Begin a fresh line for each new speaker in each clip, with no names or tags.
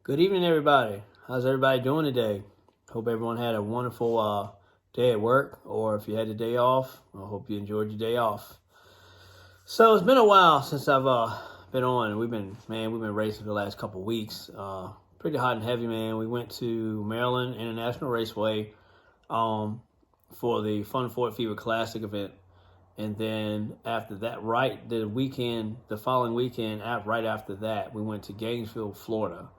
Good evening, everybody. How's everybody doing today? Hope everyone had a wonderful day at work, or if you had a day off, I hope you enjoyed your day off. So it's been a while since I've been on. We've been racing for the last couple weeks. Pretty hot and heavy, man. We went to Maryland International Raceway for the Fun Ford Fever Classic event. And then after that, the following weekend, right after that, we went to Gainesville, Florida,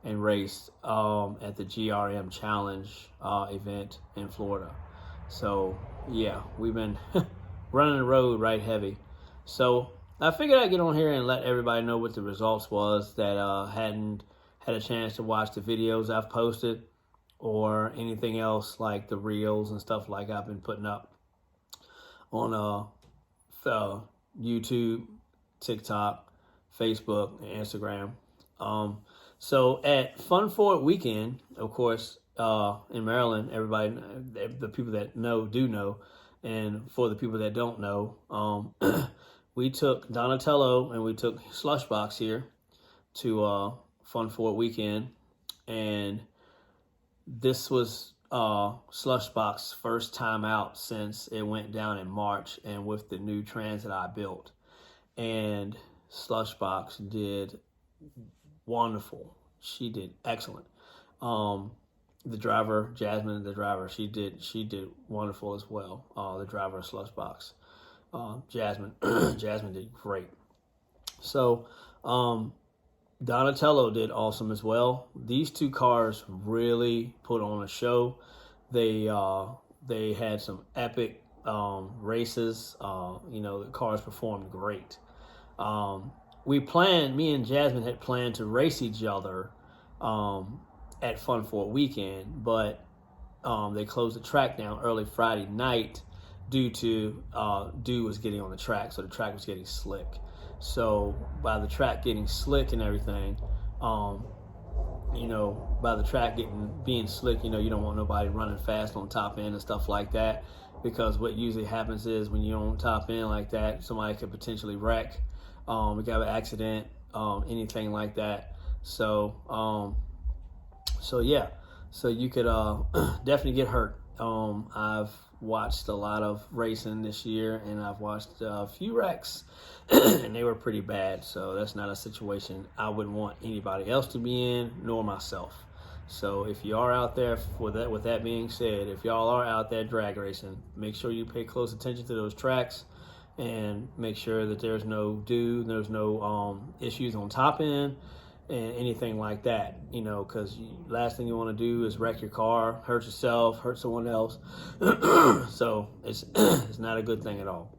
and raced at the GRM Challenge event in Florida. So yeah, we've been running the road right heavy. So I figured I'd get on here and let everybody know what the results was that hadn't had a chance to watch the videos I've posted or anything else like the reels and stuff like I've been putting up on YouTube, TikTok, Facebook, and Instagram. So at Fun Ford Weekend, of course, in Maryland, everybody, the people that know do know, and for the people that don't know, we took Donatello and we took Slushbox here to Fun Ford Weekend, and this was Slushbox's first time out since it went down in March, and with the new Transit I built. And Slushbox did wonderful. She did excellent. The driver, Jasmine, she did wonderful as well. The driver of Slushbox, Jasmine, Jasmine did great. So, Donatello did awesome as well. These two cars really put on a show. They had some epic races. The cars performed great. Me and Jasmine had planned to race each other at Fun Ford Weekend, but they closed the track down early Friday night due to dew was getting on the track, so the track was getting slick. So by the track getting slick and everything, by the track being slick, you don't want nobody running fast on top end and stuff like that, because what usually happens is when you're on top end like that, somebody could potentially wreck, we got an accident, anything like that. So you could definitely get hurt. I've watched a lot of racing this year, and I've watched a few wrecks, and they were pretty bad. So that's not a situation I wouldn't want anybody else to be in, nor myself. So if you are out there, with that being said, if y'all are out there drag racing, make sure you pay close attention to those tracks, and make sure that there's no dew, there's no issues on top end, and anything like that, because last thing you want to do is wreck your car, hurt yourself, hurt someone else. So it's not a good thing at all.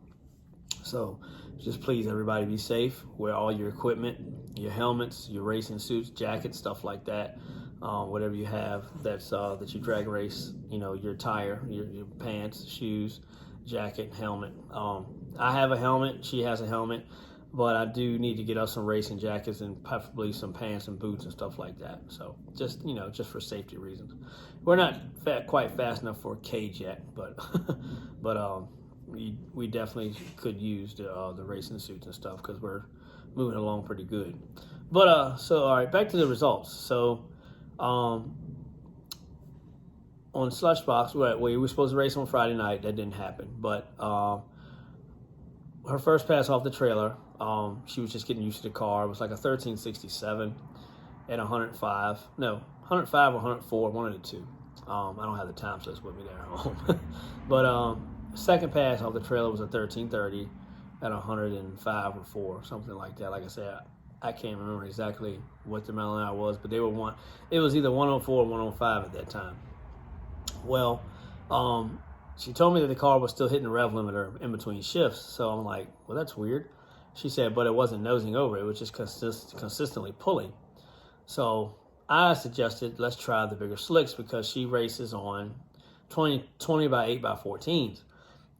So just please, everybody, be safe. Wear all your equipment, your helmets, your racing suits, jackets, stuff like that. Whatever you have that you drag race, your tire, your pants, shoes, jacket, helmet. I have a helmet. She has a helmet. But I do need to get us some racing jackets and preferably some pants and boots and stuff like that. So just for safety reasons. We're not quite fast enough for a cage yet, but we definitely could use the racing suits and stuff because we're moving along pretty good. But so all right, back to the results. So on Slushbox, we were supposed to race on Friday night. That didn't happen, but her first pass off the trailer, she was just getting used to the car. It was like a 1367 at 105 or 104, one of the two. I don't have the time slips with me there at home. But second pass off the trailer was a 1330 at 105 or 4, something like that. Like I said, I can't remember exactly what the mile an hour was, but it was either 104 or 105 at that time. Well, she told me that the car was still hitting the rev limiter in between shifts. So I'm like, well, that's weird. She said, but it wasn't nosing over. It was just consistently pulling. So I suggested, let's try the bigger slicks because she races on 20 by 8 by 14s.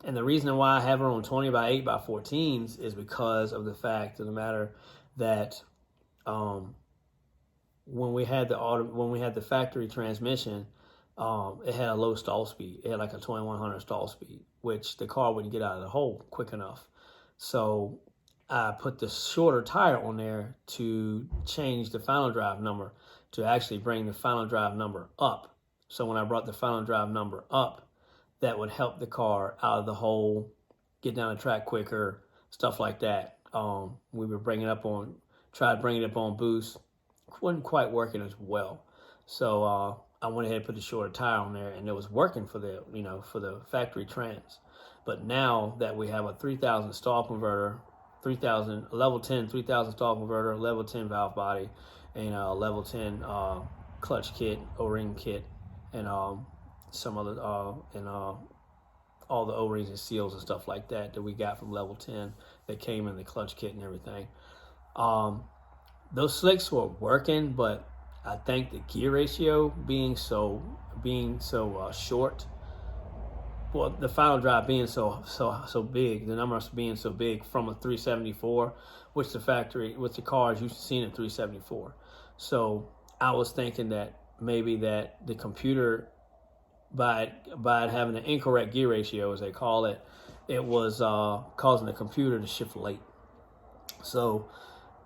And the reason why I have her on 20 by 8 by 14s is because of the fact of the matter that when we had the factory transmission, it had a low stall speed. It had like a 2100 stall speed, which the car wouldn't get out of the hole quick enough. So I put the shorter tire on there to change the final drive number, to actually bring the final drive number up. So when I brought the final drive number up, that would help the car out of the hole, get down the track quicker, stuff like that. We were tried bringing it up on boost, wasn't quite working as well. So I went ahead and put the shorter tire on there, and it was working for the factory trans. But now that we have a 3000 stall converter, 3000 level 10 3000 stall converter, level 10 valve body, and level 10 clutch kit, O-ring kit, and some other and all the O-rings and seals and stuff like that we got from level 10 that came in the clutch kit and everything. Those slicks were working, but I think the gear ratio being so short, well, the final drive being so big, the numbers being so big from a 374, which the cars you've seen at 374. So I was thinking that maybe that the computer, by having an incorrect gear ratio, as they call it, it was causing the computer to shift late. So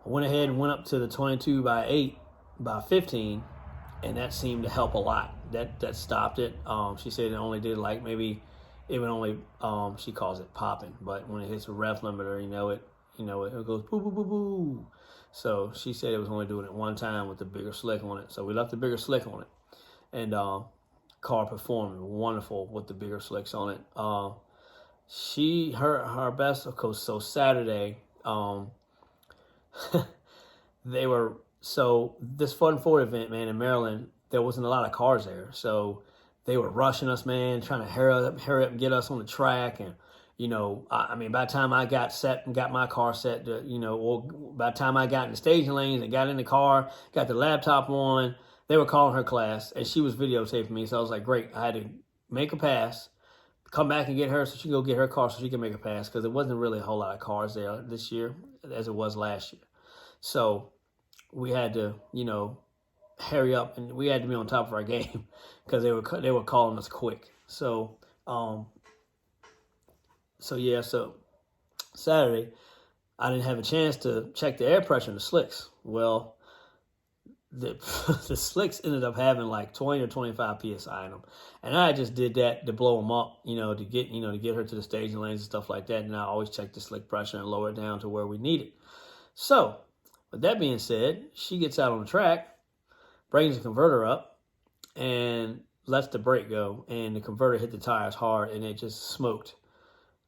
I went ahead and went up to the 22 by 8 by 15, and that seemed to help a lot. That stopped it. She said it only did like maybe it would only she calls it popping, but when it hits a rev limiter, it goes boo boo boo boo. So she said it was only doing it one time with the bigger slick on it. So we left the bigger slick on it, and car performed wonderful with the bigger slicks on it. Her best, of course. So Saturday, this Fun Ford event, man, in Maryland, there wasn't a lot of cars there, so they were rushing us, man, trying to hurry up and get us on the track. And I mean, by the time I got set and got my car set, or by the time I got in the staging lanes and got in the car, got the laptop on, they were calling her class, and she was videotaping me. So I was like, great. I had to make a pass, come back and get her so she can go get her car so she can make a pass, because there wasn't really a whole lot of cars there this year as it was last year. So we had to, hurry up, and we had to be on top of our game because they were calling us quick. So Saturday, I didn't have a chance to check the air pressure in the slicks. Well, the slicks ended up having like 20 or 25 psi in them, and I just did that to blow them up, to get her to the staging lanes and stuff like that. And I always check the slick pressure and lower it down to where we need it. So, with that being said, she gets out on the track, brings the converter up, and lets the brake go, and the converter hit the tires hard, and it just smoked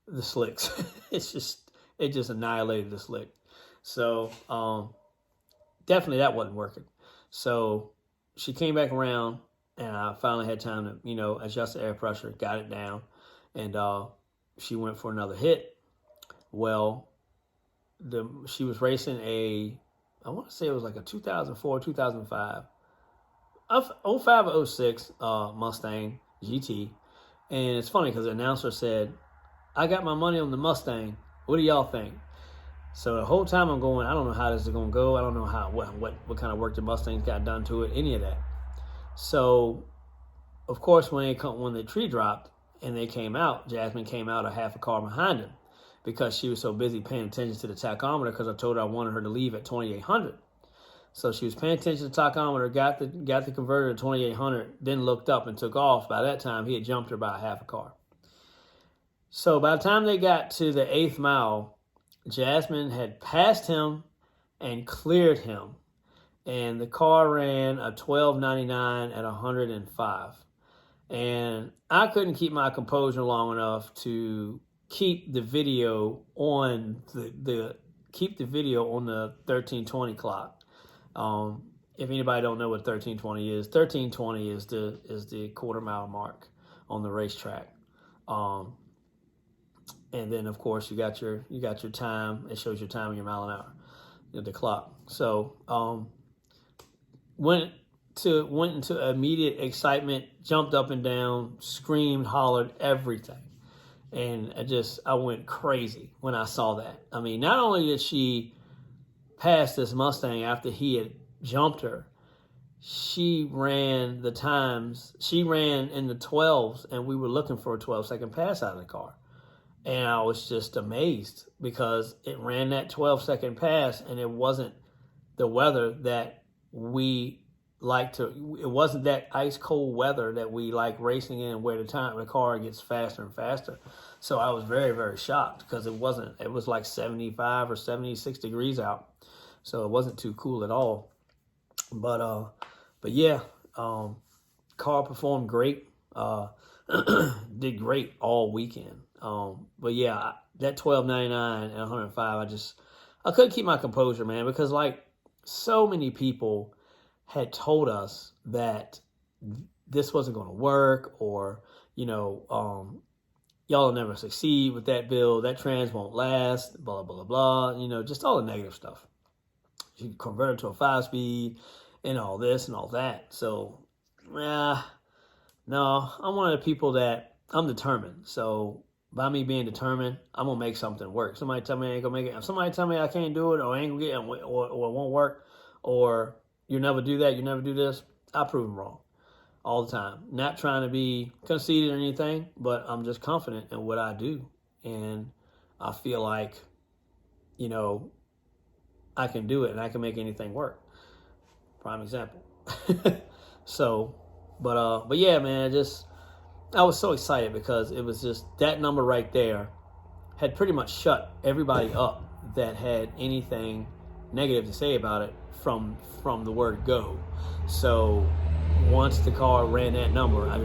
the slicks. It just annihilated the slick. So definitely that wasn't working. So she came back around, and I finally had time to adjust the air pressure, got it down, and she went for another hit. Well, she was racing I want to say it was like a 2004, 2005, 05 or 06 Mustang GT. And it's funny because the announcer said, I got my money on the Mustang. What do y'all think? So the whole time I'm going, I don't know how this is going to go. I don't know what kind of work the Mustangs got done to it, any of that. So, of course, when the tree dropped and they came out, Jasmine came out a half a car behind him because she was so busy paying attention to the tachometer, because I told her I wanted her to leave at 2800. So she was paying attention to the tachometer, got the converter to 2800, then looked up and took off. By that time, he had jumped her by a half a car. So by the time they got to the 8th mile, Jasmine had passed him and cleared him, and the car ran a 1299 at 105. And I couldn't keep my composure long enough to keep the video on the 1320 clock. If anybody don't know what 1320 is, 1320 is the quarter mile mark on the racetrack. And then of course you got your time. It shows your time in your mile an hour, the clock. So went into immediate excitement, jumped up and down, screamed, hollered, everything. And I went crazy when I saw that. I mean, not only did she pass this Mustang after he had jumped her, she ran the times. She ran in the 12s, and we were looking for a 12-second pass out of the car. And I was just amazed because it ran that 12-second pass, and it wasn't the weather that we like to. It wasn't that ice cold weather that we like racing in, where the car gets faster and faster. So I was very, very shocked because it wasn't. It was like 75 or 76 degrees out, so it wasn't too cool at all. But yeah, car performed great. Did great all weekend. But yeah, that 12.99 and 105, I couldn't keep my composure, man, because like so many people had told us that this wasn't going to work, or y'all will never succeed with that build. That trans won't last. Blah blah blah. Just all the negative stuff. You convert it to a 5-speed, and all this and all that. So, yeah. No, I'm one of the people that I'm determined. So by me being determined, I'm gonna make something work. Somebody tell me I ain't gonna make it. If somebody tell me I can't do it, or I ain't gonna get it, or it won't work, or you never do that, you never do this, I prove them wrong all the time. Not trying to be conceited or anything, but I'm just confident in what I do, and I feel like, I can do it and I can make anything work. Prime example. So. But yeah, man, I was so excited because it was just that number right there had pretty much shut everybody up that had anything negative to say about it from the word go. So once the car ran that number, I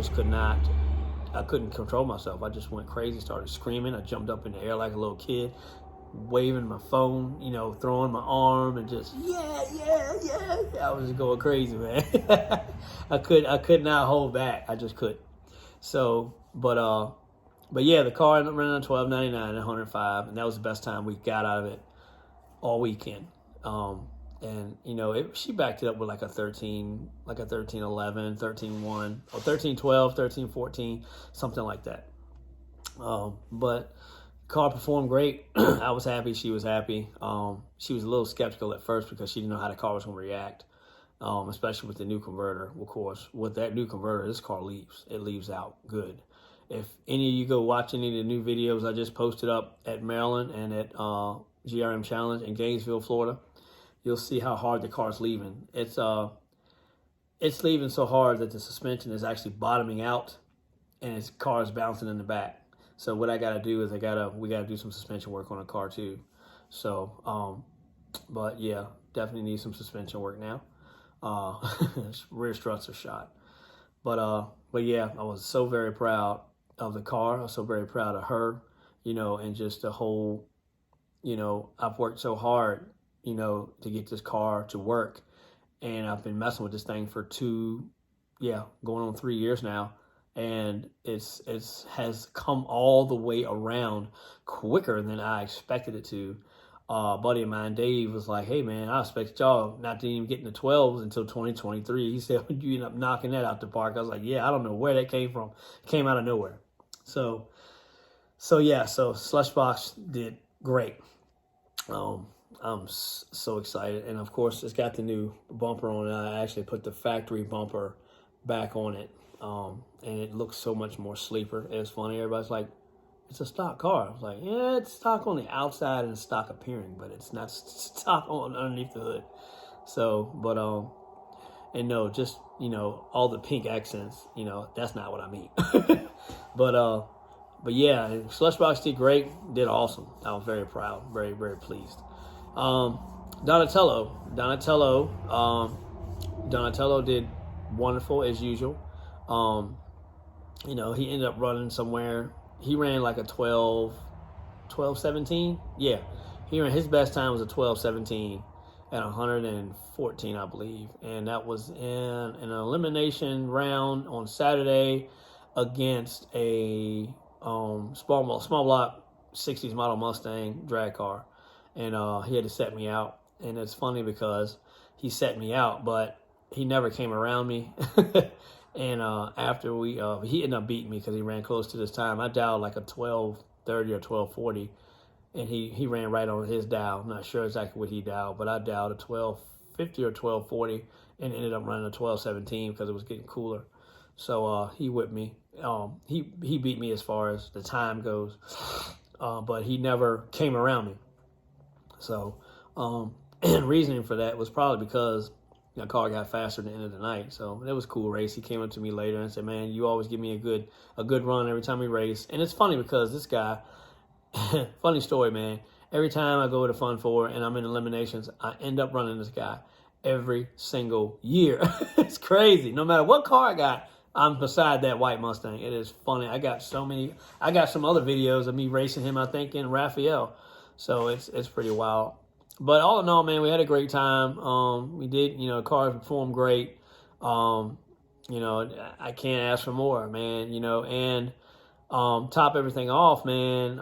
couldn't control myself. I just went crazy, started screaming. I jumped up in the air like a little kid, waving my phone, throwing my arm, and just yeah. I was just going crazy, man. I could not hold back. I just couldn't. So, but yeah, the car ran on 12.99 and 105, and that was the best time we got out of it all weekend. And she backed it up with like a 1311, 13.1, or 13.12, 13.14, something like that. But car performed great. I was happy. She was happy. She was a little skeptical at first because she didn't know how the car was going to react, especially with the new converter. Of course, with that new converter, this car leaves. It leaves out good. If any of you go watch any of the new videos I just posted up at Maryland and at GRM Challenge in Gainesville, Florida, you'll see how hard the car's leaving. It's leaving so hard that the suspension is actually bottoming out, and its car is bouncing in the back. So what I got to do is we got to do some suspension work on the car too. So, but yeah, definitely need some suspension work now. Rear struts are shot. But yeah, I was so very proud of the car. I was so very proud of her, and just the whole, I've worked so hard, to get this car to work. And I've been messing with this thing for going on 3 years now. And it has come all the way around quicker than I expected it to. A buddy of mine, Dave, was like, "Hey man, I expected y'all not to even get in the 12s until 2023." He said, "You end up knocking that out the park." I was like, "Yeah, I don't know where that came from. It came out of nowhere." So slushbox did great. I'm so excited, and of course, it's got the new bumper on it. I actually put the factory bumper back on it. And it looks so much more sleeper. It's funny. Everybody's like, it's a stock car. I was like, yeah, it's stock on the outside and stock appearing, but it's not stock on underneath the hood. So, but, and no, just, all the pink accents, that's not what I mean. But yeah, slushbox did great, did awesome. I was very proud, very, very pleased. Donatello did wonderful as usual. He ended up running somewhere. He ran like a 12.17. Yeah. His best time was a 12.17 at 114, I believe. And that was in an elimination round on Saturday against a small block 60s model Mustang drag car. And he had to set me out. And it's funny because he set me out, but he never came around me. And after he ended up beating me because he ran close to this time. I dialed like a 12.30 or 12.40, and he ran right on his dial. I'm not sure exactly what he dialed, but I dialed a 12.50 or 12.40 and ended up running a 12.17 because it was getting cooler. So he whipped me. He beat me as far as the time goes. but he never came around me. So, and reasoning for that was probably because the car got faster at the end of the night. So it was a cool race. He came up to me later and said, "Man, you always give me a good run every time we race." And it's funny because this guy, funny story, man. Every time I go to Fun 4 and I'm in eliminations, I end up running this guy every single year. It's crazy. No matter what car I got, I'm beside that white Mustang. It is funny. I got some other videos of me racing him, I think, in Raphael. So it's pretty wild. But all in all, man, we had a great time. We did, the cars performed great. I can't ask for more, man, and top everything off, man.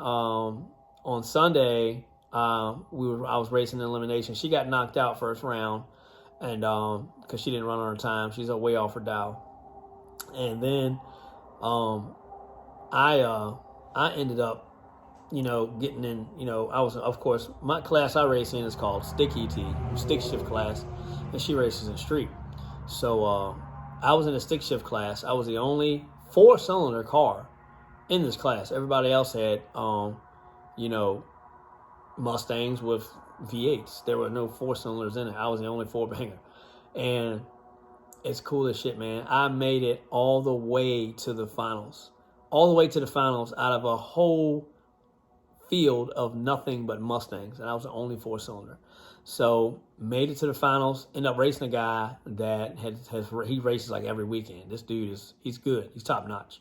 On Sunday, I was racing in elimination. She got knocked out first round, and because she didn't run on her time, she's way off her dial. And then I ended up, getting in. I was, of course, my class I race in is called stick shift class, and she races in street. So I was in a stick shift class. I was the only 4-cylinder car in this class. Everybody else had Mustangs with V8s. There were no 4-cylinders in it. I was the only 4-banger. And it's cool as shit, man. I made it all the way to the finals. All the way to the finals out of a whole field of nothing but Mustangs. And I was the only 4-cylinder. So made it to the finals. Ended up racing a guy that he races like every weekend. This dude he's good. He's top notch.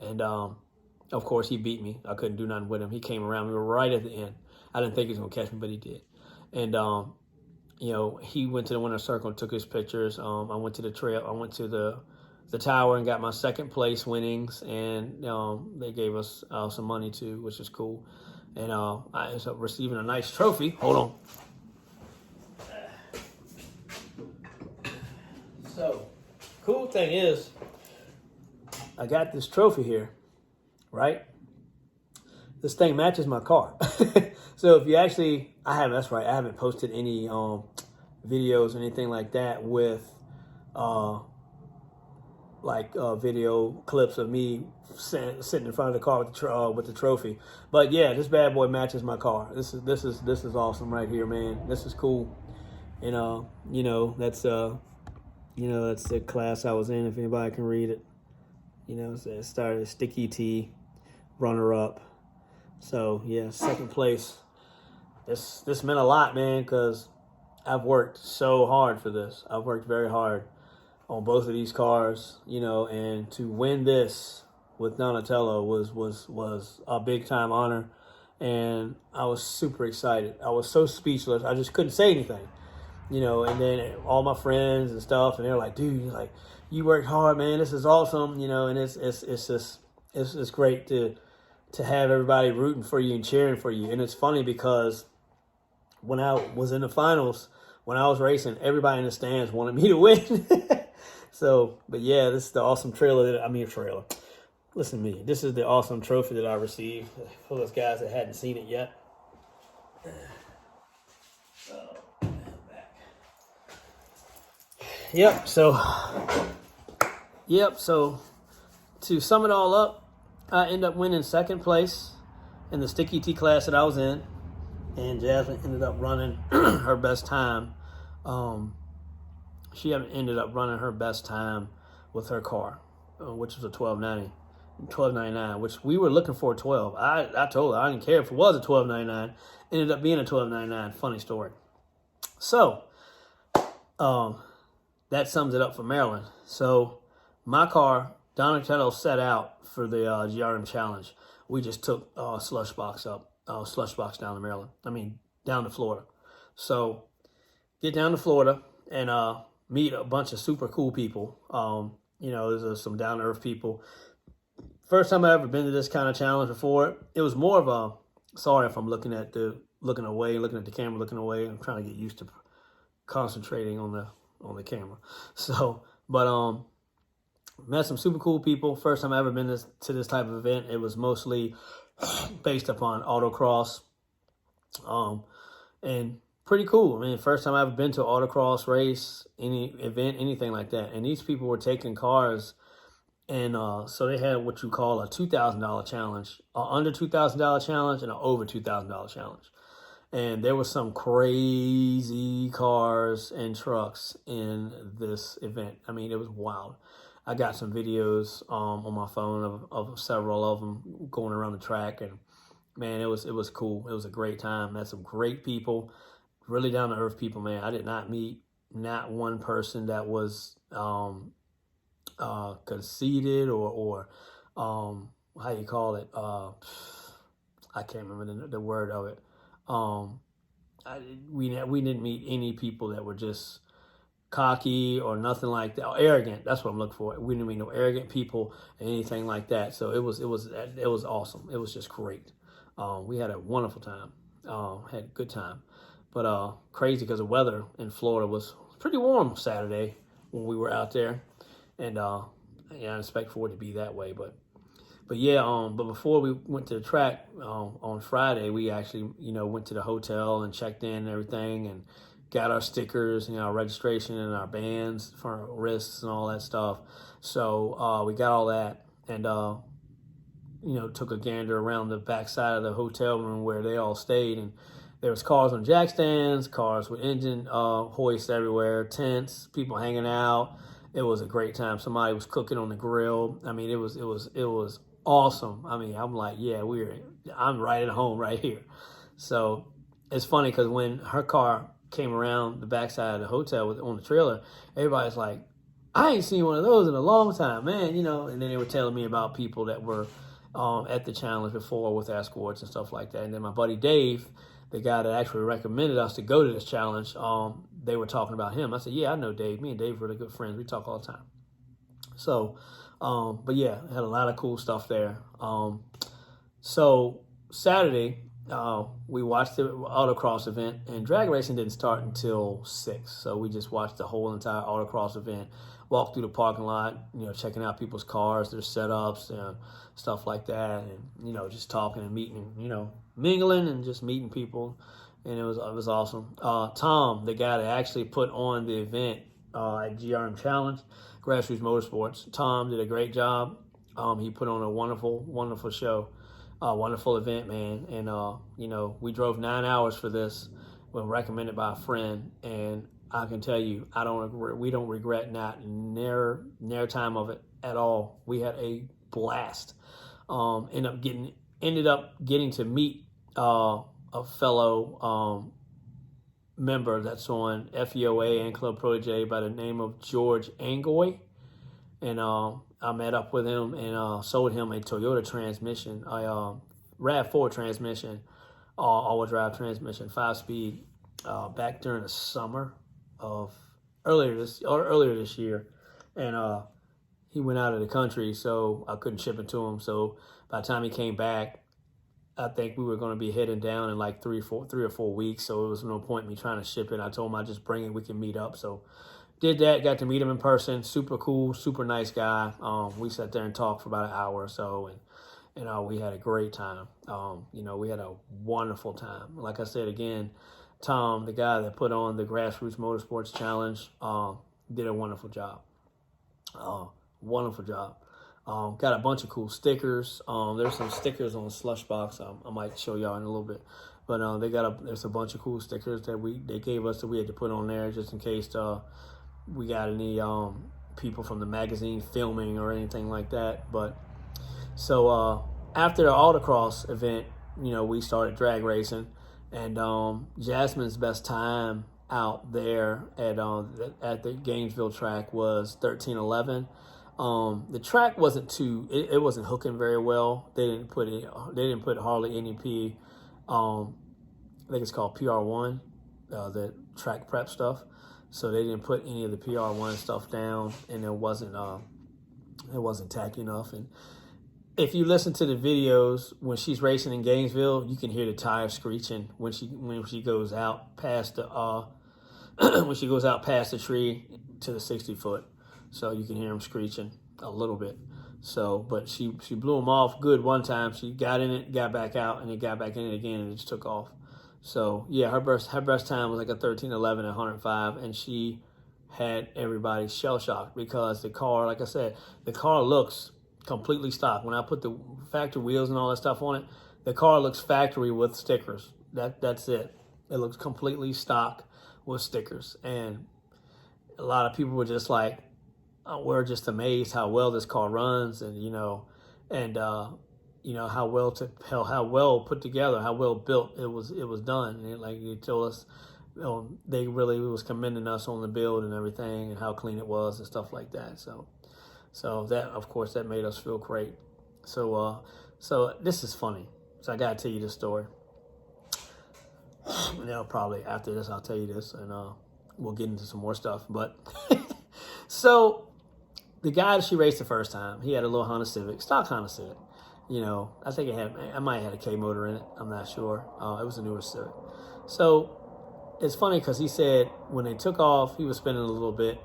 And of course, he beat me. I couldn't do nothing with him. He came around. We were right at the end. I didn't think he was going to catch me, but he did. And, he went to the winner's circle and took his pictures. I went to the trail. I went to the tower and got my second place winnings. And they gave us some money, too, which is cool. And I ended up receiving a nice trophy. Hold on. So, cool thing is, I got this trophy here. Right? This thing matches my car. So if you actually, I haven't posted any videos or anything like that with video clips of me sitting in front of the car with the trophy. But yeah, this bad boy matches my car. This is awesome right here, man. This is cool. And that's that's the class I was in, if anybody can read it. It started Sticky T, runner up. So yeah, second place. This meant a lot, man, because I've worked so hard for this. I've worked very hard on both of these cars, and to win this with Donatello was a big time honor, and I was super excited. I was so speechless. I just couldn't say anything, and then all my friends and stuff, and they're like, "Dude, you worked hard, man. This is awesome," and it's great to have everybody rooting for you and cheering for you. And it's funny because when I was in the finals, when I was racing, everybody in the stands wanted me to win. So, but yeah, this is the awesome trailer. Listen to me. This is the awesome trophy that I received for those guys that hadn't seen it yet. Yep. So to sum it all up, I ended up winning second place in the Sticky T class that I was in, and Jasmine ended up running her best time. She ended up running her best time with her car, which was a 1299, which we were looking for a 12. I told her I didn't care if it was a 1299. Ended up being a 1299. Funny story. So, that sums it up for Maryland. So, my car, Donatello set out for the GRM Challenge. We just took slushbox down to Maryland. Down to Florida. So, get down to Florida and meet a bunch of super cool people. There's some down-to-earth people. First time I ever been to this kind of challenge before. It was more of a, sorry if I'm looking at the camera, looking away. I'm trying to get used to concentrating on the camera. So, but met some super cool people. First time I ever been to this type of event. It was mostly based upon autocross. And pretty cool. First time I've been to an autocross race, any event, anything like that. And these people were taking cars And so they had what you call a $2,000 challenge, a under $2,000 challenge, and an over $2,000 challenge. And there was some crazy cars and trucks in this event. I mean, it was wild. I got some videos on my phone of several of them going around the track, and man, it was cool. It was a great time. Met some great people, really down to earth people. Man, I did not meet not one person that was conceited or how you call it. I can't remember the word of it. We didn't meet any people that were just cocky or nothing like that, or arrogant. That's what I'm looking for. We didn't meet no arrogant people and anything like that. So it was awesome. It was just great. We had a wonderful time. Had a good time, but crazy because the weather in Florida was pretty warm Saturday when we were out there, and yeah, I didn't expect for it to be that way, but yeah, but before we went to the track on Friday, we actually, went to the hotel and checked in and everything, and got our stickers, our registration and our bands for our wrists and all that stuff. So we got all that, and took a gander around the backside of the hotel room where they all stayed, and there was cars on jack stands, cars with engine hoists everywhere, tents, people hanging out. It was a great time. Somebody was cooking on the grill. I mean, it was awesome. I mean, I'm like, yeah, I'm right at home right here. So it's funny because when her car came around the backside of the hotel on the trailer, everybody's like, I ain't seen one of those in a long time, man, and then they were telling me about people that were at the challenge before with escorts and stuff like that. And then my buddy Dave, the guy that actually recommended us to go to this challenge, they were talking about him. I said, yeah, I know Dave. Me and Dave were really good friends. We talk all the time. So, but yeah, had a lot of cool stuff there. So Saturday, we watched the autocross event, and drag racing didn't start until 6. So we just watched the whole entire autocross event, walked through the parking lot, checking out people's cars, their setups, and stuff like that, and just talking and meeting, mingling and just meeting people, and it was awesome. Tom, the guy that actually put on the event at GRM Challenge, Grassroots Motorsports, Tom did a great job. He put on a wonderful show. Wonderful event, man. And, we drove 9 hours for this, when recommended by a friend. And I can tell you, we don't regret not near time of it at all. We had a blast. Ended up getting to meet a fellow member that's on FEOA and Club Protege by the name of George Angoy. And I met up with him and sold him a Toyota transmission, a RAV4 transmission, all-wheel drive transmission, 5-speed, back during the summer of earlier this year. And he went out of the country, so I couldn't ship it to him. So by the time he came back, I think we were going to be heading down in like 3 or 4 weeks. So it was no point in me trying to ship it. I told him I'd just bring it. We can meet up. So did that, got to meet him in person. Super cool, super nice guy. We sat there and talked for about an hour or so, and we had a great time. We had a wonderful time. Like I said again, Tom, the guy that put on the Grassroots Motorsports Challenge, did a wonderful job. Wonderful job. Got a bunch of cool stickers. There's some stickers on the slushbox. I might show y'all in a little bit. But there's a bunch of cool stickers that they gave us that we had to put on there just in case we got any people from the magazine filming or anything like that. But so after the autocross event, we started drag racing, and Jasmine's best time out there at the Gainesville track was 13:11. The track wasn't it wasn't hooking very well. They didn't put hardly any I think it's called PR1, the track prep stuff. So they didn't put any of the PR1 stuff down, and it wasn't tacky enough. And if you listen to the videos when she's racing in Gainesville, you can hear the tires screeching when she goes out past the tree to the 60-foot. So you can hear them screeching a little bit. So, but she blew them off good one time. She got in it, got back out, and then got back in it again, and it just took off. So yeah, her best time was like a 13:11 at 105, and she had everybody shell shocked because the car, like I said, the car looks completely stock. When I put the factory wheels and all that stuff on it, the car looks factory with stickers. That's it. It looks completely stock with stickers. And a lot of people were just like, we're just amazed how well this car runs, and how well put together, how well built it was done. And like you told us, they really was commending us on the build and everything, and how clean it was and stuff like that. So that, of course, that made us feel great. So this is funny. So I gotta tell you this story. Probably after this, I'll tell you this, and we'll get into some more stuff. But so the guy that she raced the first time, he had a little Honda Civic, stock Honda Civic. I think I might have had a K motor in it. I'm not sure. It was a newer Civic. So it's funny because he said when they took off, he was spinning a little bit.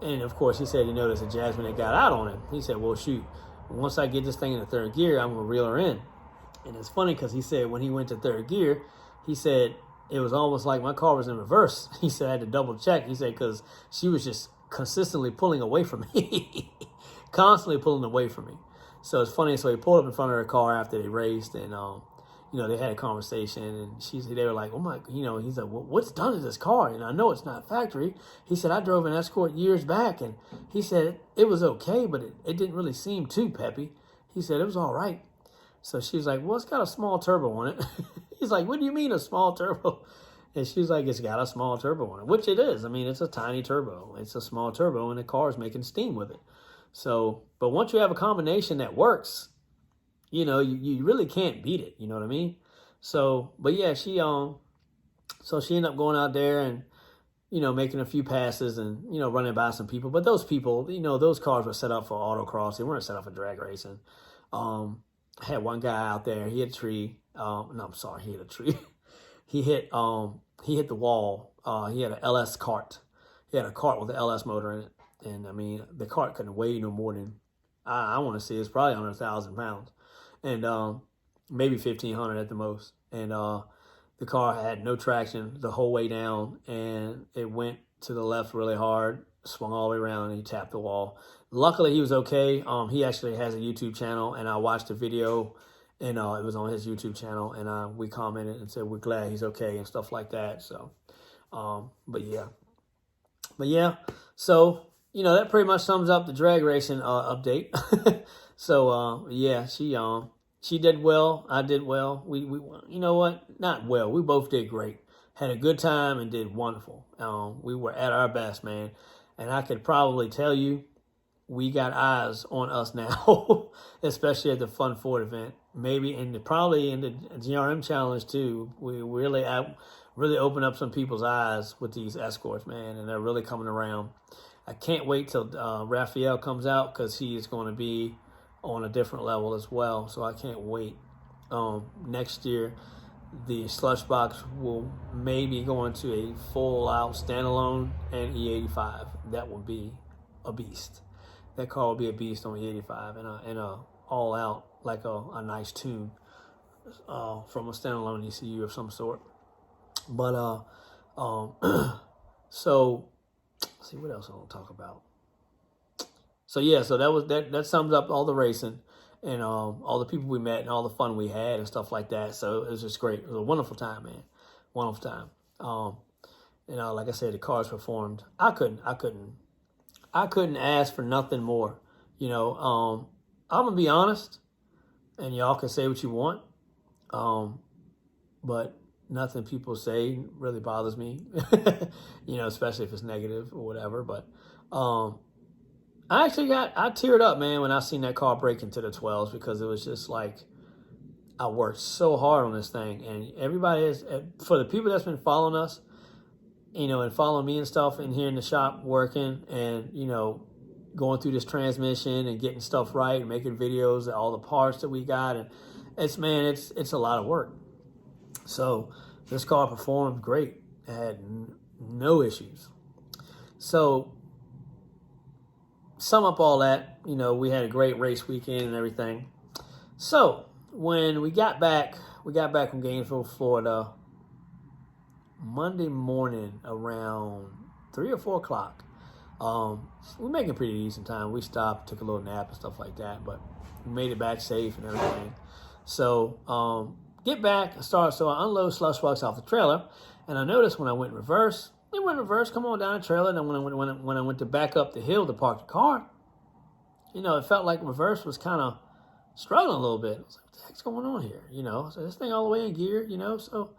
And of course, he said he noticed a Jasmine that got out on him. He said, well, shoot, once I get this thing in the third gear, I'm going to reel her in. And it's funny because he said when he went to third gear, he said it was almost like my car was in reverse. He said I had to double check. He said because she was just consistently pulling away from me, constantly pulling away from me. So it's funny. So he pulled up in front of her car after they raced, and they had a conversation, and they were like, oh my, he's like, what's done to this car? And I know it's not factory. He said, I drove an Escort years back, and he said it was okay, but it didn't really seem too peppy. He said it was all right. So she was like, well, it's got a small turbo on it. He's like, what do you mean a small turbo? And she's like, it's got a small turbo on it, which it is. I mean, it's a tiny turbo. It's a small turbo, and the car is making steam with it. So, but once you have a combination that works, you really can't beat it. You know what I mean? So, but yeah, she ended up going out there and, making a few passes and, running by some people. But those people, those cars were set up for autocross. They weren't set up for drag racing. I had one guy out there. He hit a tree. No, I'm sorry. He hit a tree. He hit the wall. He had an LS cart. He had a cart with an LS motor in it. And I mean, the cart couldn't weigh no more than, I want to say it's probably under 1,000 pounds. And maybe 1,500 at the most. And the car had no traction the whole way down, and it went to the left really hard, swung all the way around, and he tapped the wall. Luckily, he was okay. He actually has a YouTube channel, and I watched the video, and it was on his YouTube channel, and we commented and said we're glad he's okay and stuff like that. So, but yeah, so that pretty much sums up the drag racing update. So yeah, she did well. I did well. We you know what? Not well. We both did great. Had a good time and did wonderful. We were at our best, man. And I could probably tell you, we got eyes on us now, especially at the Fun Ford event. Maybe probably in the GRM challenge too. We really opened up some people's eyes with these Escorts, man, and they're really coming around. I can't wait till Raphael comes out because he is going to be on a different level as well. So I can't wait. Next year, the Slushbox will maybe go into a full-out standalone and E85. That will be a beast. That car will be a beast on E85 and a all-out, like a nice tune from a standalone ECU of some sort. But so let's see what else I want to talk about. So yeah, so that sums up all the racing and all the people we met and all the fun we had and stuff like that. So it was just great. It was a wonderful time, man. Wonderful time. Like I said, the cars performed. I couldn't ask for nothing more. I'm gonna be honest, and y'all can say what you want. But nothing people say really bothers me. Especially if it's negative or whatever. But I teared up, man, when I seen that car break into the 12s, because it was just like, I worked so hard on this thing, and everybody for the people that's been following us, and following me and stuff in here in the shop working and, going through this transmission and getting stuff right and making videos of all the parts that we got. And it's a lot of work. So this car performed great. It had no issues. So sum up all that, we had a great race weekend and everything. So when we got back from Gainesville, Florida, Monday morning around 3 or 4 o'clock. We're making pretty decent time. We stopped, took a little nap and stuff like that, but we made it back safe and everything. So get back, so I unload slushbox off the trailer, and I noticed when I went in reverse, come on down the trailer, and then when I went to back up the hill to park the car, it felt like reverse was kind of struggling a little bit. I was like, what the heck's going on here? So this thing all the way in gear, so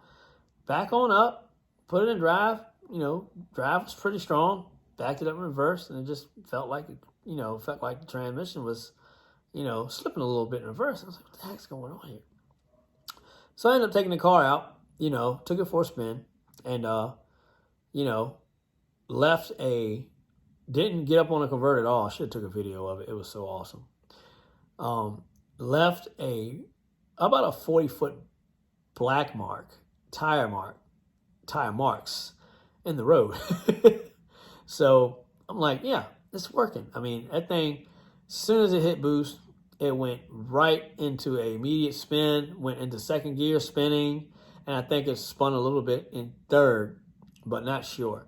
back on up, put it in drive, drive was pretty strong, backed it up in reverse, and it just felt like the transmission was, slipping a little bit in reverse. I was like, what the heck's going on here? So I ended up taking the car out, took it for a spin, and, didn't get up on a converter at all. I should have took a video of it. It was so awesome. Left about a 40-foot black mark, tire marks in the road. So I'm like, yeah, it's working. I mean, that thing, as soon as it hit boost, it went right into an immediate spin, went into second gear spinning, and I think it spun a little bit in third, but not sure.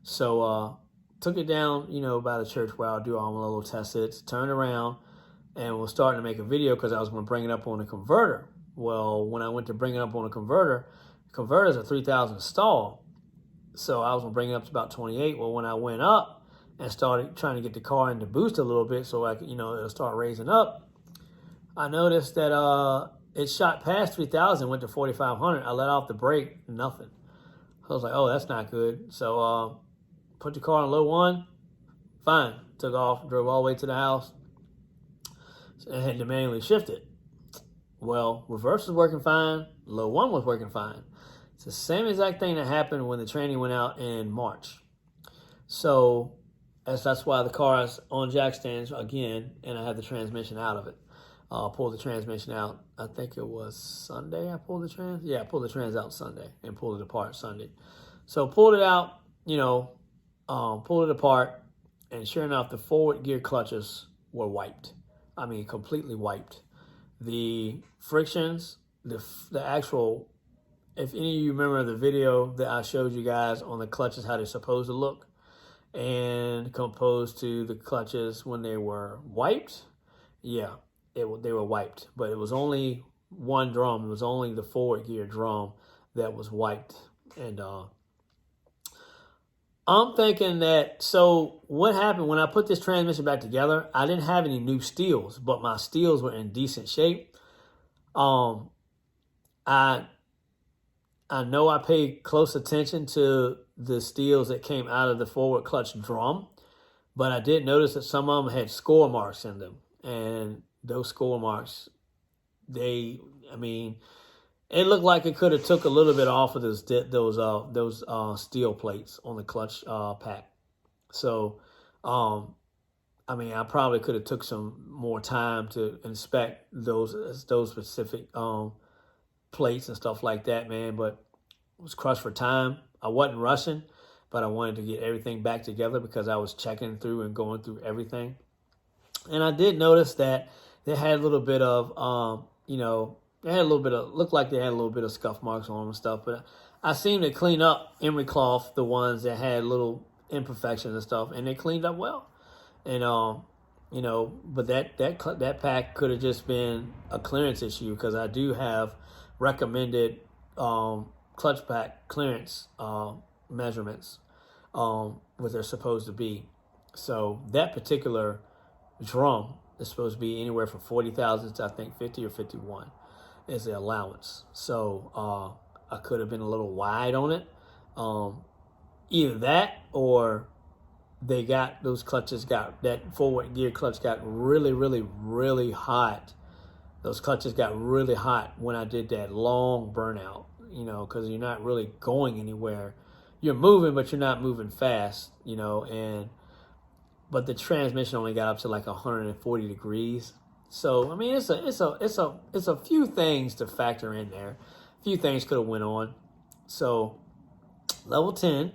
So took it down, by the church where I'll do all my little test hits, turned around, and was starting to make a video because I was going to bring it up on a converter. Well, when I went to bring it up on a converter, converter's a 3,000 stall. So I was going to bring it up to about 28. Well, when I went up and started trying to get the car into boost a little bit so I could, it'll start raising up, I noticed that it shot past 3,000, went to 4,500. I let off the brake, nothing. I was like, oh, that's not good. So put the car on low one, fine. Took off, drove all the way to the house, and had to manually shift it. Well, reverse was working fine. Low one was working fine. It's the same exact thing that happened when the training went out in March. So that's why the car is on jack stands again, and I had the transmission out of it. Pulled the transmission out. I think it was Sunday I pulled the trans. Yeah, I pulled the trans out Sunday and pulled it apart Sunday. So pulled it out, pulled it apart, and sure enough, the forward gear clutches were wiped. I mean, completely wiped. The frictions, the actual, if any of you remember the video that I showed you guys on the clutches, how they're supposed to look, and composed to the clutches when they were wiped, yeah, they were wiped. But it was only one drum. It was only the forward gear drum that was wiped. And I'm thinking that, so what happened when I put this transmission back together, I didn't have any new steels, but my steels were in decent shape. I know I paid close attention to the steels that came out of the forward clutch drum, but I did notice that some of them had score marks in them. And those score marks, it looked like it could have took a little bit off of those steel plates on the clutch pack. So, I probably could have took some more time to inspect those specific plates and stuff like that, man. But it was crushed for time. I wasn't rushing, but I wanted to get everything back together because I was checking through and going through everything. And I did notice that they had a little bit of, looked like they had a little bit of scuff marks on them and stuff. But I seemed to clean up emery cloth, the ones that had little imperfections and stuff, and they cleaned up well. And, but that pack could have just been a clearance issue because I do have recommended clutch pack clearance measurements, what they're supposed to be. So that particular drum is supposed to be anywhere from 40,000 to I think 50 or 51 is the allowance. So I could have been a little wide on it. Either that or that forward gear clutch got really, really, really hot. Those clutches got really hot when I did that long burnout, because you're not really going anywhere. You're moving, but you're not moving fast, but the transmission only got up to like 140 degrees. So, it's a few things to factor in there. A few things could have went on. So, level 10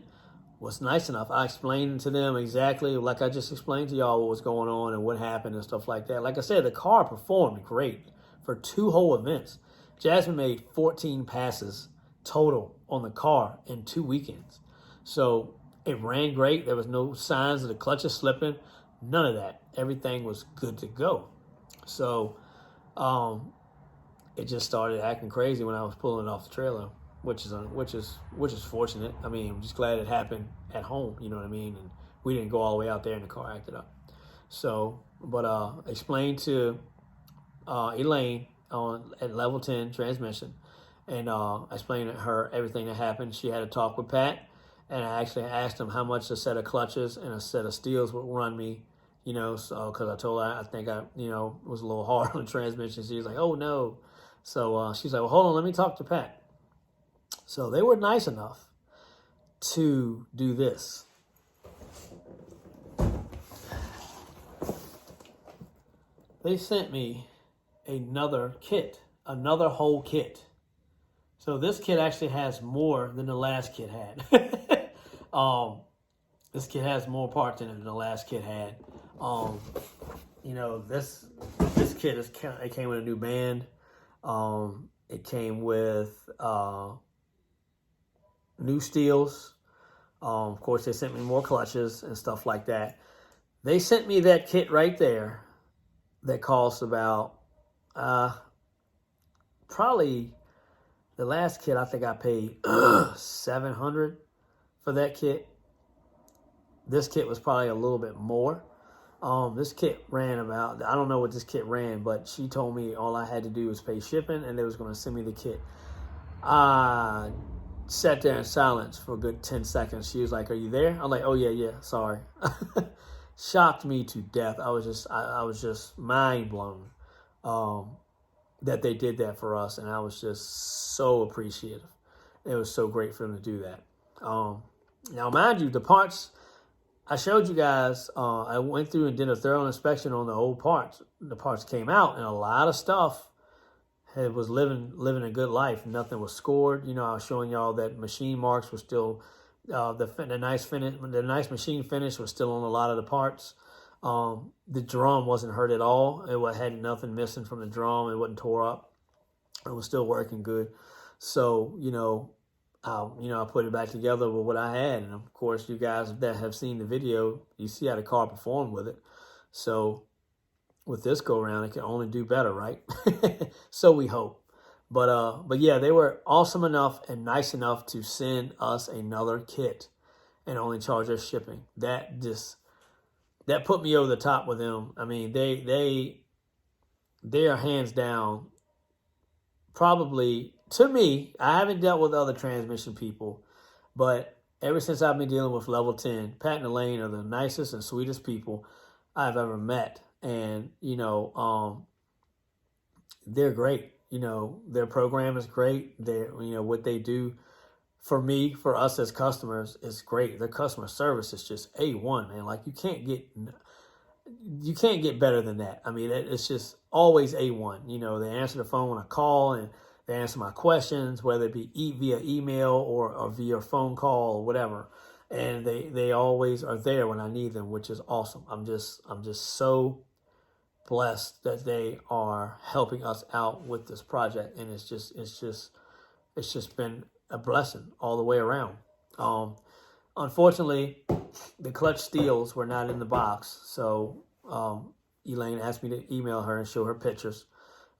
was nice enough. I explained to them exactly, like I just explained to y'all what was going on and what happened and stuff like that. Like I said, the car performed great for 2 whole events. Jasmine made 14 passes total on the car in 2 weekends. So, It ran great. There was no signs of the clutches slipping. None of that. Everything was good to go. So it just started acting crazy when I was pulling it off the trailer, which is fortunate. I mean, I'm just glad it happened at home. You know what I mean? And we didn't go all the way out there and the car acted up. So, but explained to Elaine at level 10 transmission, and explained to her everything that happened. She had a talk with Pat, and I actually asked him how much a set of clutches and a set of steels would run me. So because I told her I think I was a little hard on the transmission. She was like, "Oh no." So she's like, "Well, hold on, let me talk to Pat." So they were nice enough to do this. They sent me another kit, another whole kit. So this kit actually has more than the last kit had. This kit has more parts in it than the last kit had. This kit it came with a new band. It came with new steels. Of course, they sent me more clutches and stuff like that. They sent me that kit right there that costs about probably the last kit. I think I paid $700 for that kit. This kit was probably a little bit more. This kit ran about, I don't know what this kit ran, but she told me all I had to do was pay shipping and they was going to send me the kit. I sat there in silence for a good 10 seconds. She was like, "Are you there?" I'm like, "Oh yeah, sorry." Shocked me to death. I was just mind blown that they did that for us, and I was just so appreciative. It was so great for them to do that. Now, mind you, the parts I showed you guys, I went through and did a thorough inspection on the old parts. The parts came out, and a lot of stuff was living a good life. Nothing was scored. I was showing y'all that machine marks were still the nice finish. The nice machine finish was still on a lot of the parts. The drum wasn't hurt at all. It had nothing missing from the drum. It wasn't tore up. It was still working good. So I put it back together with what I had, and of course, you guys that have seen the video, you see how the car performed with it. So with this go around, it can only do better, right? So we hope. But yeah, they were awesome enough and nice enough to send us another kit and only charge us shipping. That put me over the top with them. I mean, they are hands down probably, to me, I haven't dealt with other transmission people, but ever since I've been dealing with level 10, Pat and Elaine are the nicest and sweetest people I've ever met. And, they're great. Their program is great. What they do for us as customers is great. Their customer service is just A1, man. Like you can't get better than that. I mean, it's just always A1. They answer the phone when I call, and they answer my questions, whether it be via email or via phone call or whatever. And they always are there when I need them, which is awesome. I'm just so blessed that they are helping us out with this project, and it's just been a blessing all the way around. Unfortunately, the clutch steels were not in the box, so Elaine asked me to email her and show her pictures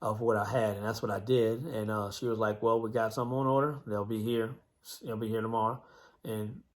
of what I had, and that's what I did. And she was like, "Well, we got some on order. They'll be here tomorrow." And